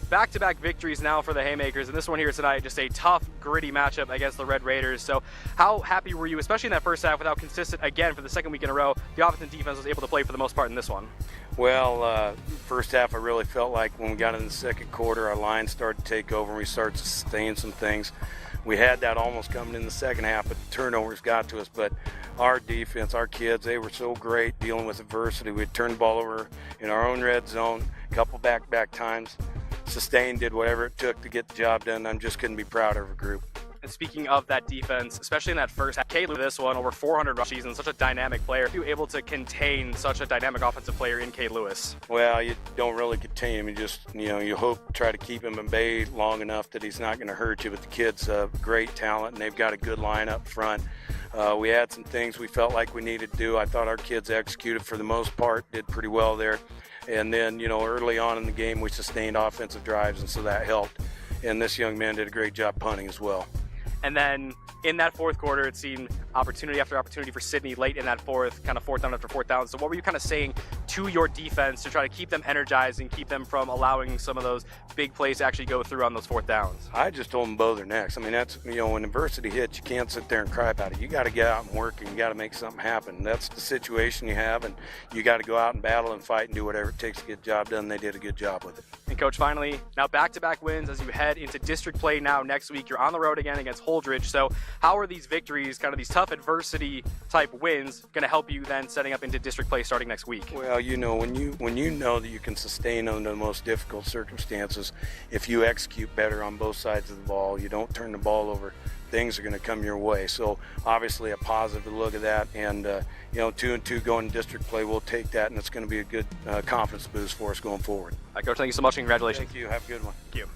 back-to-back victories now for the Haymakers, and this one here tonight, just a tough, gritty matchup against the Red Raiders. So how happy were you, especially in that first half, with how consistent, again, for the second week in a row, the offense and defense was able to play for the most part in this one? Well, first half I really felt like when we got in the second quarter, our line started to take over and we started to sustain some things. We had that almost coming in the second half, but the turnovers got to us. But our defense, our kids, they were so great dealing with adversity. We'd turn the ball over in our own red zone, a couple back-to-back times, sustained, did whatever it took to get the job done. I just couldn't be prouder of a group. And speaking of that defense, especially in that first half, K. Lewis, this one, over 400 rush season, such a dynamic player. Are you able to contain such a dynamic offensive player in K. Lewis? Well, you don't really contain him. You just, you hope to try to keep him in bay long enough that he's not going to hurt you. But the kid's great talent, and they've got a good line up front. We had some things we felt like we needed to do. I thought our kids executed for the most part, did pretty well there. And then, early on in the game, we sustained offensive drives, and so that helped. And this young man did a great job punting as well. And then in that fourth quarter, it seemed opportunity after opportunity for Sydney late in that fourth, kind of fourth down after fourth down. So what were you kind of saying to your defense to try to keep them energized and keep them from allowing some of those big plays to actually go through on those fourth downs? I just told them bow their necks. I mean, that's, when adversity hits, you can't sit there and cry about it. You got to get out and work, and you got to make something happen. That's the situation you have, and you got to go out and battle and fight and do whatever it takes to get the job done. They did a good job with it. And Coach, finally, now back-to-back wins as you head into district play now next week. You're on the road again against Holdridge. So how are these victories, kind of these tough adversity type wins, going to help you then setting up into district play starting next week? Well, when you know that you can sustain under the most difficult circumstances, if you execute better on both sides of the ball, you don't turn the ball over, things are going to come your way. So obviously a positive look at that, and 2-2 going to district play, we'll take that, and it's going to be a good confidence boost for us going forward. Coach, thank you so much and congratulations. Thank you. Have a good one. Thank you.